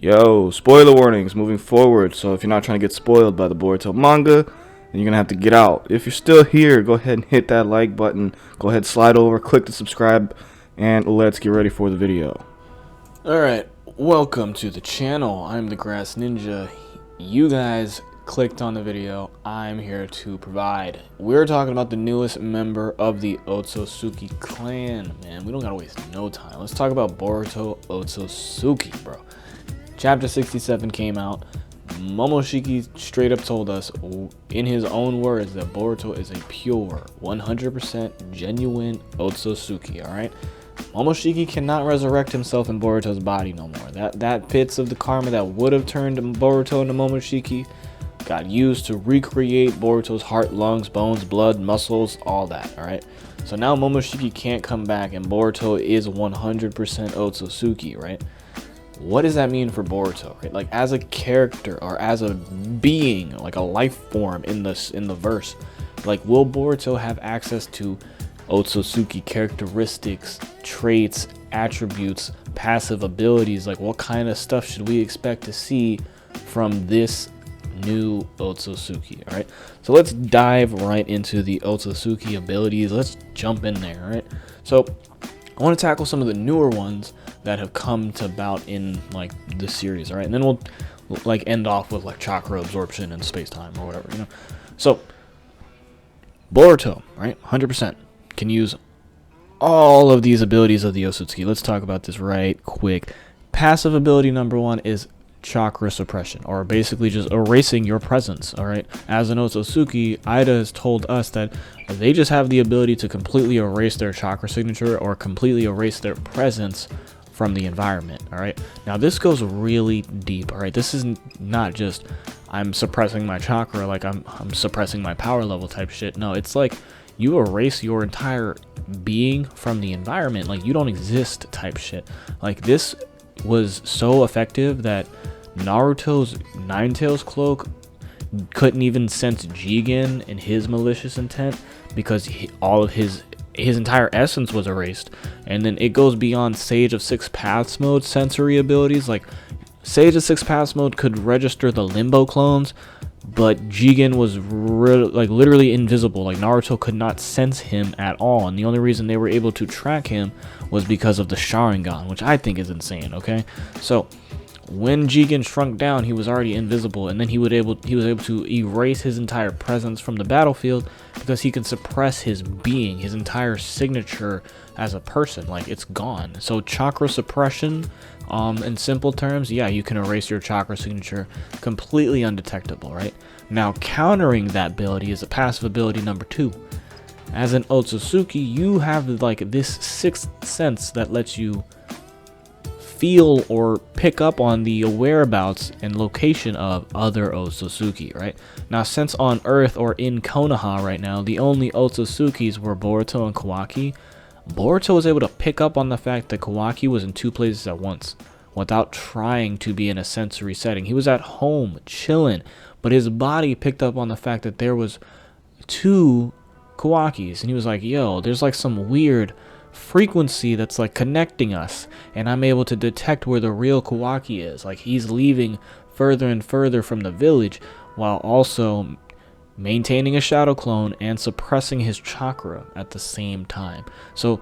Yo, spoiler warnings moving forward. So if you're not trying to get spoiled by the Boruto manga, then you're gonna have to get out. If you're still here, go ahead and hit that like button. Go ahead, slide over, click the subscribe, and let's get ready for the video. Alright, welcome to the channel. I'm the Grass Ninja. You guys clicked on the video. I'm here to provide. We're talking about the newest member of the Otsutsuki clan. Man, we don't gotta waste no time. Let's talk about Boruto Otsutsuki, bro. Chapter 67 came out. Momoshiki straight up told us in his own words that Boruto is a pure 100% genuine Otsutsuki. Alright, Momoshiki cannot resurrect himself in Boruto's body no more. That bits of the karma that would have turned Boruto into Momoshiki got used to recreate Boruto's heart, lungs, bones, blood, muscles, all that. Alright, so now Momoshiki can't come back and Boruto is 100% Otsutsuki. Right, what does that mean for Boruto, right? Like, as a character or as a being, like a life form in the verse, like, will Boruto have access to Otsutsuki characteristics, traits, attributes, passive abilities? Like, what kind of stuff should we expect to see from this new Otsutsuki? All right, so let's dive right into the Otsutsuki abilities. Let's jump in there. All right, so I want to tackle some of the newer ones that have come to about in like this series. All right, and then we'll like end off with like chakra absorption and space-time or whatever, you know. So Boruto, right, 100% can use all of these abilities of the Otsutsuki. Let's talk about this right quick. Passive ability number 1 is Chakra Suppression, or basically just erasing your presence. All right, as an Otsutsuki, Ida has told us that they just have the ability to completely erase their chakra signature or completely erase their presence from the environment. All right, now this goes really deep. All right, this is not just I'm suppressing my chakra, like I'm suppressing my power level type shit. No, it's like you erase your entire being from the environment, like you don't exist type shit. Like, this was so effective that Naruto's Nine-Tails cloak couldn't even sense Jigen and his malicious intent because all of his entire essence was erased. And then it goes beyond Sage of Six Paths mode sensory abilities. Like, Sage of Six Paths mode could register the Limbo clones, but Jigen was like literally invisible. Like, Naruto could not sense him at all, and the only reason they were able to track him was because of the Sharingan, which I think is insane. Okay, so when Jigen shrunk down, he was already invisible, and then he was able to erase his entire presence from the battlefield because he can suppress his being, his entire signature as a person. Like, it's gone. So chakra suppression, in simple terms, yeah, you can erase your chakra signature completely undetectable. Right, now countering that ability is a passive ability number 2. As an Otsutsuki, you have like this sixth sense that lets you feel or pick up on the whereabouts and location of other Otsutsuki. Right, now, since on Earth or in Konoha right now, the only Otsutsukis were Boruto and Kawaki, Boruto was able to pick up on the fact that Kawaki was in 2 places at once without trying to be in a sensory setting. He was at home chilling, but his body picked up on the fact that there was 2 Kawakis, and he was like, yo, there's like some weird frequency that's like connecting us, and I'm able to detect where the real Kawaki is. Like, he's leaving further and further from the village while also maintaining a shadow clone and suppressing his chakra at the same time. So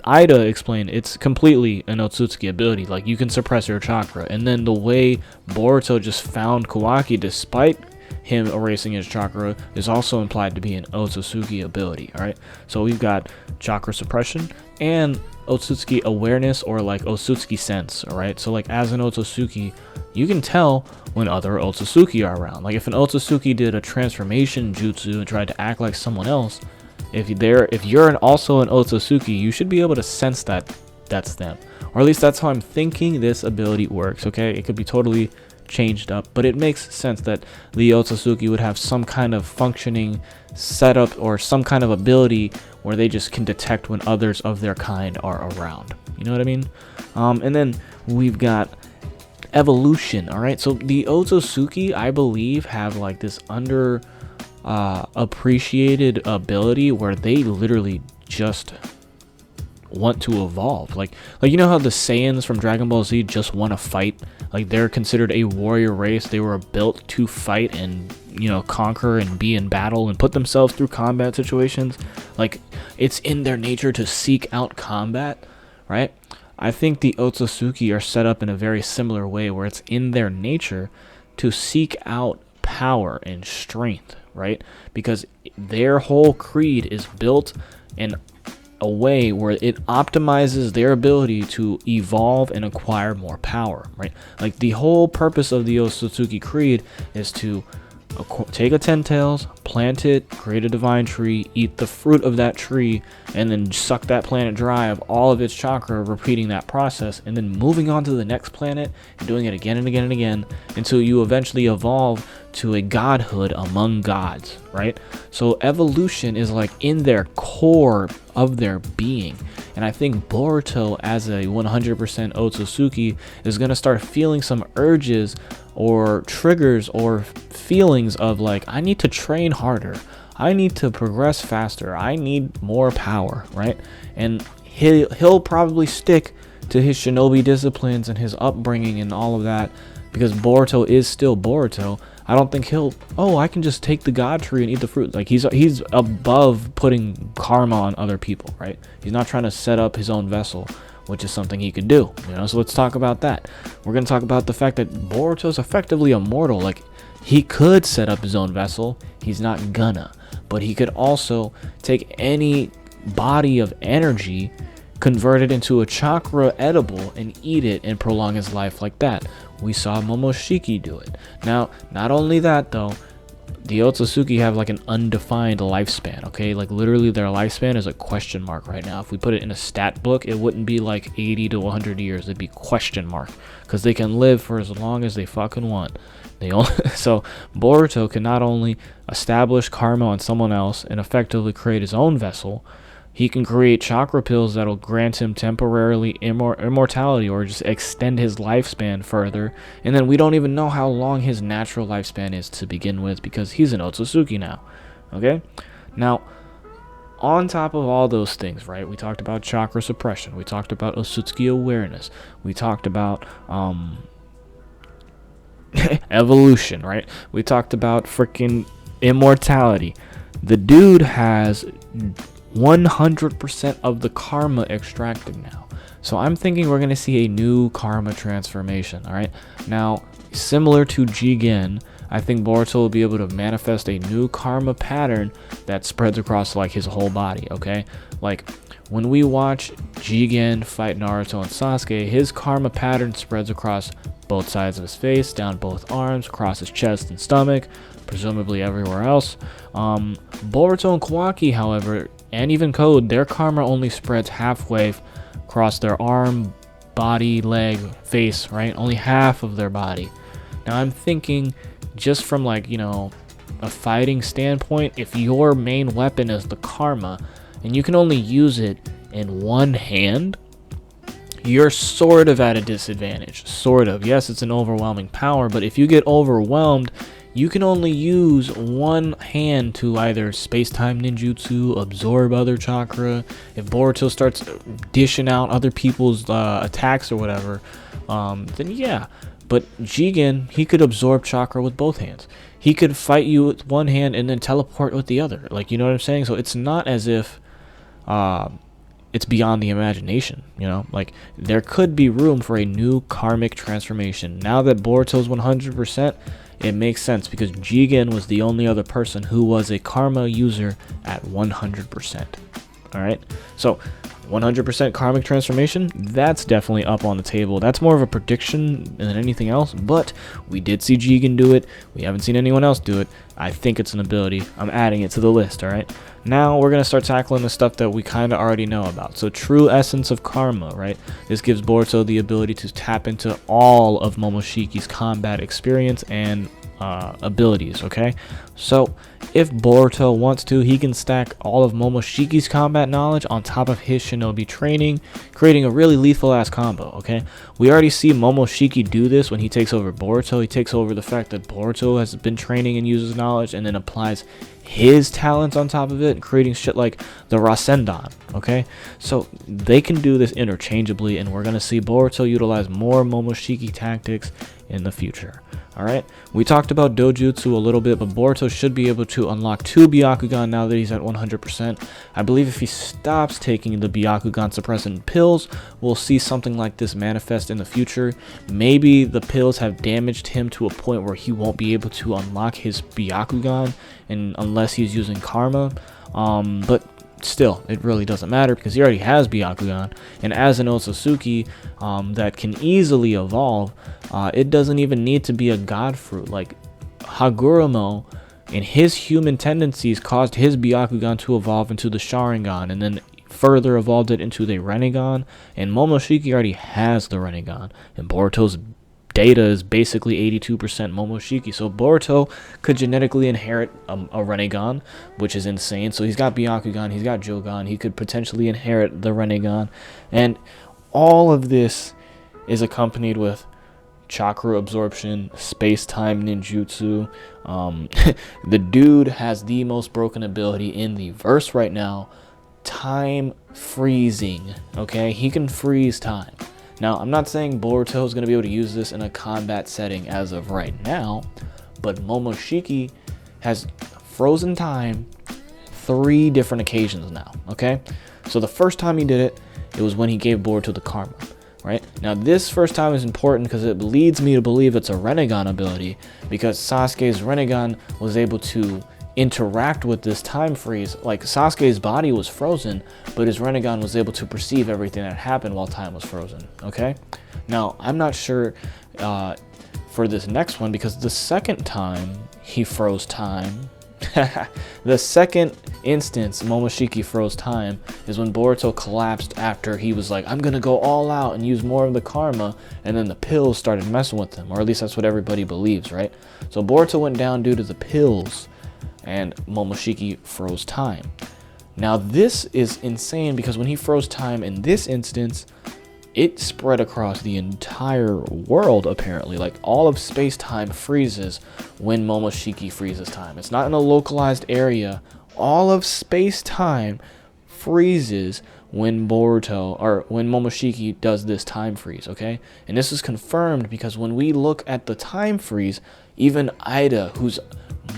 Ida explained it's completely an Otsutsuki ability. Like, you can suppress your chakra, and then the way Boruto just found Kawaki despite him erasing his chakra is also implied to be an Otsutsuki ability. All right, so we've got chakra suppression and Otsutsuki awareness, or like Otsutsuki sense. All right, so like as an Otsutsuki, you can tell when other Otsutsuki are around. Like, if an Otsutsuki did a transformation jutsu and tried to act like someone else, if you're also an Otsutsuki, you should be able to sense that that's them, or at least that's how I'm thinking this ability works. Okay, it could be totally changed up, but it makes sense that the Otsutsuki would have some kind of functioning setup or some kind of ability where they just can detect when others of their kind are around. You know what I mean? And then we've got evolution. All right, so the Otsutsuki, I believe, have like this appreciated ability where they literally just want to evolve. Like you know how the Saiyans from Dragon Ball Z just want to fight? Like, they're considered a warrior race. They were built to fight and, you know, conquer and be in battle and put themselves through combat situations. Like, it's in their nature to seek out combat, right? I think the Otsutsuki are set up in a very similar way, where it's in their nature to seek out power and strength, right? Because their whole creed is built in a way where it optimizes their ability to evolve and acquire more power, right? Like, the whole purpose of the Otsutsuki creed is to take a 10 tails, plant it, create a divine tree, eat the fruit of that tree, and then suck that planet dry of all of its chakra, repeating that process, and then moving on to the next planet and doing it again and again and again until you eventually evolve to a godhood among gods, right? So evolution is like in their core of their being. And I think Boruto, as a 100% Otsutsuki, is going to start feeling some urges or triggers or feelings of like, I need to train harder, I need to progress faster, I need more power, right? And he'll probably stick to his shinobi disciplines and his upbringing and all of that, because Boruto is still Boruto. I don't think I can just take the god tree and eat the fruit. Like, he's above putting karma on other people, right? He's not trying to set up his own vessel, which is something he could do, you know? So let's talk about that. We're going to talk about the fact that Boruto's effectively immortal. Like, he could set up his own vessel. He's not gonna. But he could also take any body of energy, convert it into a chakra edible, and eat it and prolong his life like that. We saw Momoshiki do it. Now, not only that though, the Otsutsuki have like an undefined lifespan, okay? Like, literally their lifespan is a question mark right now. If we put it in a stat book, it wouldn't be like 80 to 100 years. It'd be question mark, because they can live for as long as they fucking want. So Boruto can not only establish karma on someone else and effectively create his own vessel, he can create chakra pills that'll grant him temporarily immortality or just extend his lifespan further. And then we don't even know how long his natural lifespan is to begin with, because he's an Otsutsuki now. Okay? Now, on top of all those things, right? We talked about chakra suppression. We talked about Otsutsuki awareness. We talked about evolution, right? We talked about freaking immortality. The dude has 100% of the karma extracted now. So I'm thinking we're going to see a new karma transformation, all right? Now, similar to Jigen, I think Boruto will be able to manifest a new karma pattern that spreads across like his whole body, okay? Like, when we watch Jigen fight Naruto and Sasuke, his karma pattern spreads across both sides of his face, down both arms, across his chest and stomach, presumably everywhere else. Boruto and Kawaki, however, and even Code, their karma only spreads halfway across their arm, body, leg, face, right? Only half of their body. Now I'm thinking, just from like, you know, a fighting standpoint, if your main weapon is the karma and you can only use it in one hand, you're sort of at a disadvantage. Sort of. Yes, it's an overwhelming power, but if you get overwhelmed, you can only use one hand to either space-time ninjutsu, absorb other chakra. If Boruto starts dishing out other people's attacks or whatever, then yeah. But Jigen, he could absorb chakra with both hands. He could fight you with one hand and then teleport with the other. Like, you know what I'm saying? So it's not as if it's beyond the imagination, you know? Like, there could be room for a new karmic transformation. Now that Boruto's 100%, it makes sense, because Jigen was the only other person who was a karma user at 100%. Alright? So, 100% karmic transformation, that's definitely up on the table. That's more of a prediction than anything else, but we did see Jigen do it. We haven't seen anyone else do it. I think it's an ability. I'm adding it to the list, alright? Now we're going to start tackling the stuff that we kind of already know about. So, true essence of karma, right? This gives Boruto the ability to tap into all of Momoshiki's combat experience and abilities, okay? So, if Boruto wants to, he can stack all of Momoshiki's combat knowledge on top of his shinobi training, creating a really lethal ass combo, okay? We already see Momoshiki do this when he takes over Boruto. He takes over the fact that Boruto has been training and uses knowledge and then applies his talents on top of it, creating shit like the Rasengan, Okay, so they can do this interchangeably, and we're going to see Boruto utilize more Momoshiki tactics in the future. Alright, we talked about dojutsu a little bit, but Boruto should be able to unlock 2 Byakugan now that he's at 100%. I believe if he stops taking the Byakugan suppressant pills, we'll see something like this manifest in the future. Maybe the pills have damaged him to a point where he won't be able to unlock his Byakugan unless he's using karma. But still, it really doesn't matter because he already has Byakugan, and as an Otsutsuki that can easily evolve, it doesn't even need to be a god fruit. Like Hagoromo, in his human tendencies, caused his Byakugan to evolve into the Sharingan, and then further evolved it into the Rinnegan, and Momoshiki already has the Rinnegan, and Boruto's data is basically 82% Momoshiki, so Boruto could genetically inherit a Rinnegan, which is insane. So he's got Byakugan, he's got Jogan, he could potentially inherit the Rinnegan, and all of this is accompanied with chakra absorption, space-time ninjutsu. The dude has the most broken ability in the verse right now, time freezing. Okay, he can freeze time. Now, I'm not saying Boruto is going to be able to use this in a combat setting as of right now, but Momoshiki has frozen time 3 different occasions now, okay? So the first time he did it, it was when he gave Boruto the karma, right? Now, this first time is important because it leads me to believe it's a Rinnegan ability, because Sasuke's Rinnegan was able to interact with this time freeze. Like, Sasuke's body was frozen, but his Rinnegan was able to perceive everything that happened while time was frozen. Okay, now I'm not sure for this next one, because the second time he froze time the second instance Momoshiki froze time is when Boruto collapsed after he was like, I'm gonna go all out and use more of the karma, and then the pills started messing with him, or at least that's what everybody believes, right? So Boruto went down due to the pills, and Momoshiki froze time. Now this is insane, because when he froze time in this instance, it spread across the entire world, apparently. Like, all of space-time freezes when Momoshiki freezes time. It's not in a localized area. All of space-time freezes when Boruto, or when Momoshiki does this time freeze, okay? And this is confirmed because when we look at the time freeze, even Ida, who's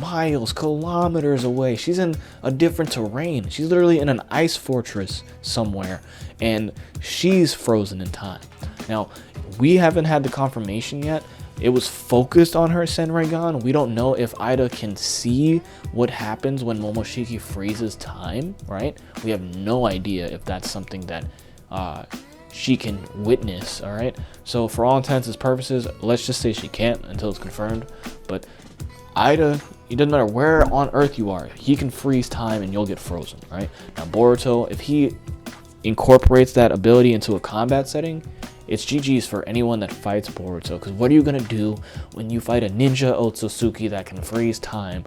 miles, kilometers away, she's in a different terrain. She's literally in an ice fortress somewhere, and she's frozen in time. Now, we haven't had the confirmation yet. It was focused on her Senraigan. We don't know if Ida can see what happens when Momoshiki freezes time, right? We have no idea if that's something that she can witness, all right? So for all intents and purposes, let's just say she can't until it's confirmed. But Ida, it doesn't matter where on Earth you are, he can freeze time and you'll get frozen, right? Now Boruto, if he incorporates that ability into a combat setting, it's GG's for anyone that fights Boruto. Because what are you going to do when you fight a ninja Otsutsuki that can freeze time,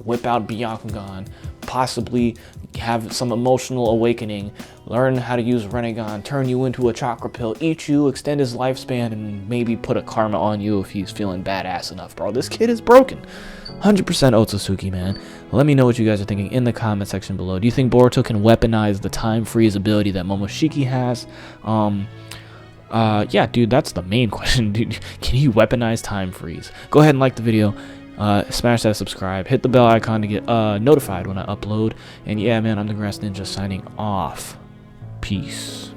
whip out Byakugan, possibly have some emotional awakening, learn how to use Rinnegan, turn you into a chakra pill, eat you, extend his lifespan, and maybe put a karma on you if he's feeling badass enough, bro. This kid is broken. 100% Otsutsuki, man. Let me know what you guys are thinking in the comment section below. Do you think Boruto can weaponize the time freeze ability that Momoshiki has? Yeah, dude, that's the main question, dude. Can he weaponize time freeze? Go ahead and like the video. Smash that subscribe, hit the bell icon to get notified when I upload. And yeah, man, I'm the Grass Ninja signing off. Peace.